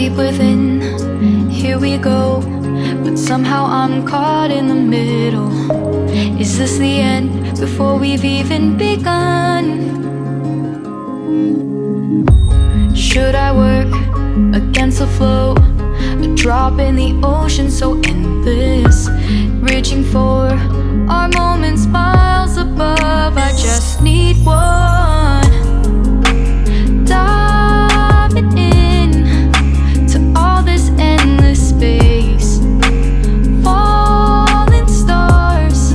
Deep within, here we go, but somehow I'm caught in the middle. Is this the end before we've even begun? Should I work against the flow? A drop in the ocean so endless, reaching for our moments miles above. I just need one, diving in to all this endless space, falling stars,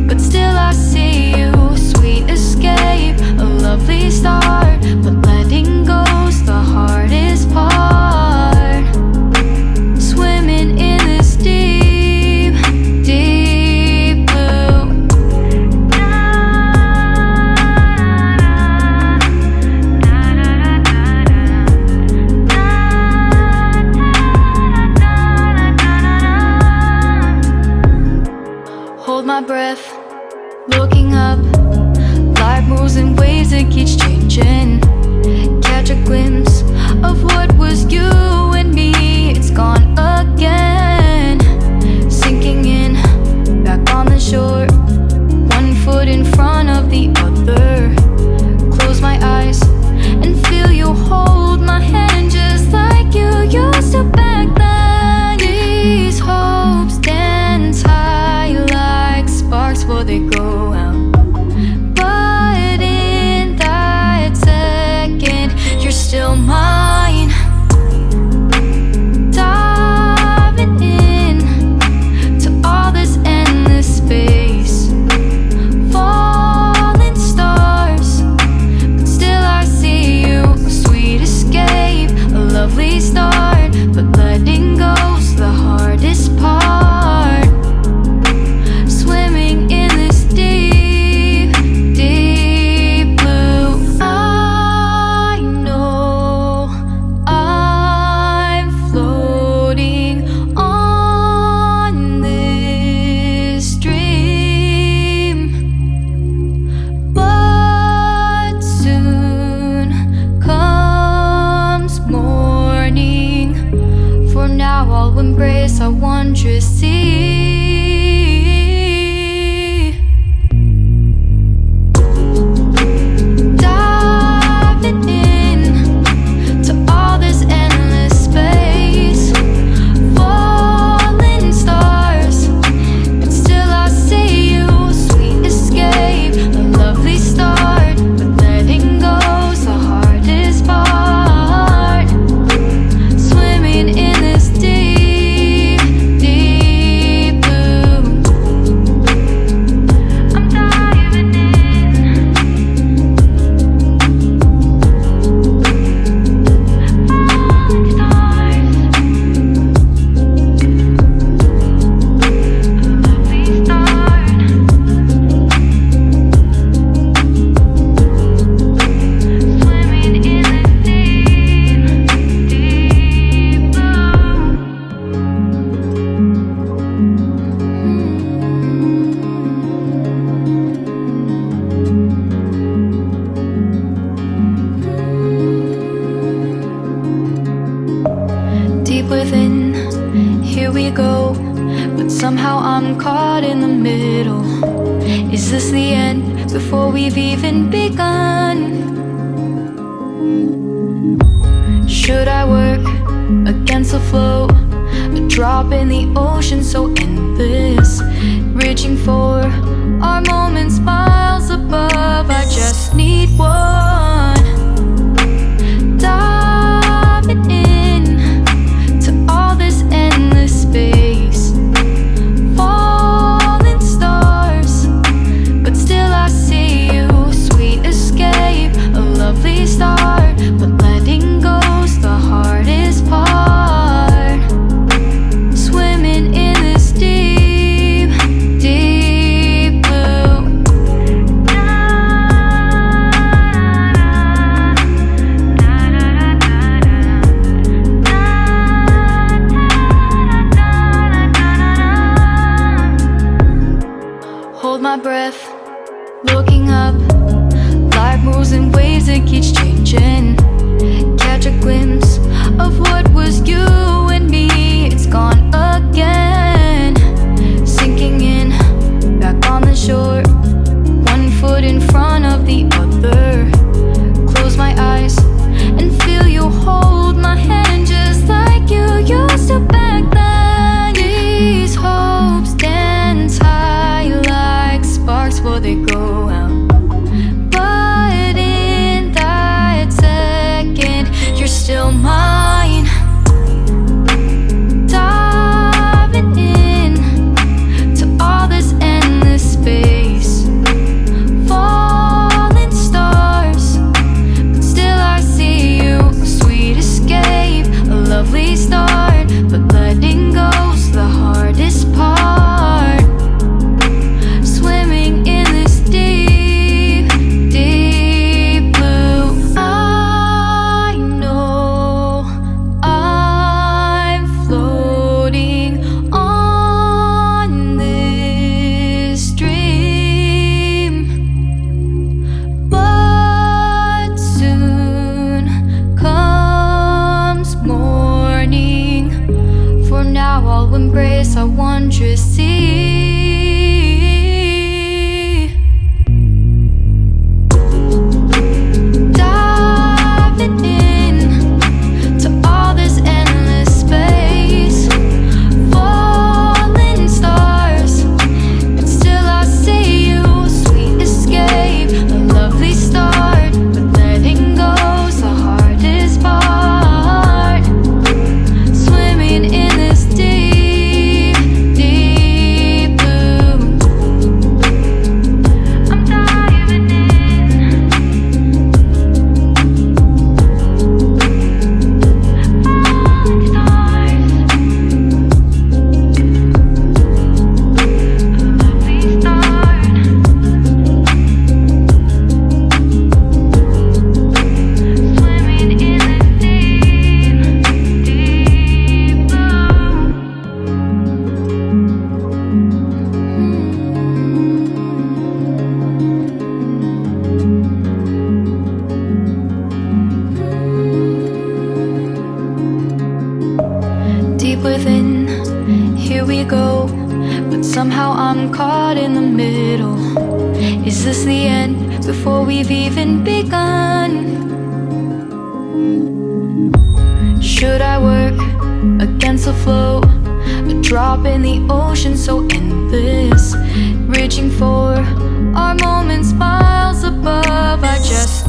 but still I see you. Sweet escape, a lovely start, but letting go's the hardest part. Swimming in this deep, deep blue. Hold my breath, looking up. Life moves in waves, it keeps changing. Catch a glimpse of what was you and me. It's gone again, sinking in, back on the shore. One foot in front of the other. Close my eyes and feel you hold my hand just like you used to back then. These hopes dance high like sparks before they go out. But in that second, you're still mine. Diving in to all this endless space, falling stars, but still I see you. Sweet escape, a lovely start, but letting go's the hardest part. Swimming in this deep, deep blue. I know I'm floating on this dream, but soon comes morning. For now I'll embrace our wondrous sea. Diving in to all this endless space, falling stars, but still I see you. Sweet escape, a lovely start, but letting go's the hardest part. Swimming in this deep, deep blue. I'm diving in. Falling stars, a lovely start. Swimming in this deep, deep blue. Deep within, here we go, but somehow I'm caught in the middle. Is this the end before we've even begun? Should I work against the flow? A drop in the ocean so endless, reaching for our moments miles above. I just need one, diving in to all this endless space, falling stars, but still I see you. Sweet escape, a lovely start, but letting go's the hardest part. Swimming in this deep, deep blue. I'll embrace our wondrous sea. Diving in to all this endless space, falling stars, but still I see you. Sweet escape, a lovely start, but letting go's the hardest part. Swimming in this deep, deep blue. I'm diving in. Falling stars, a lovely start. Swimming in this deep, deep blue. Deep within, here we go, but somehow I'm caught in the middle. Is this the end before we've even begun? Should I work against the flow? A drop in the ocean so endless, reaching for our moments miles above. I just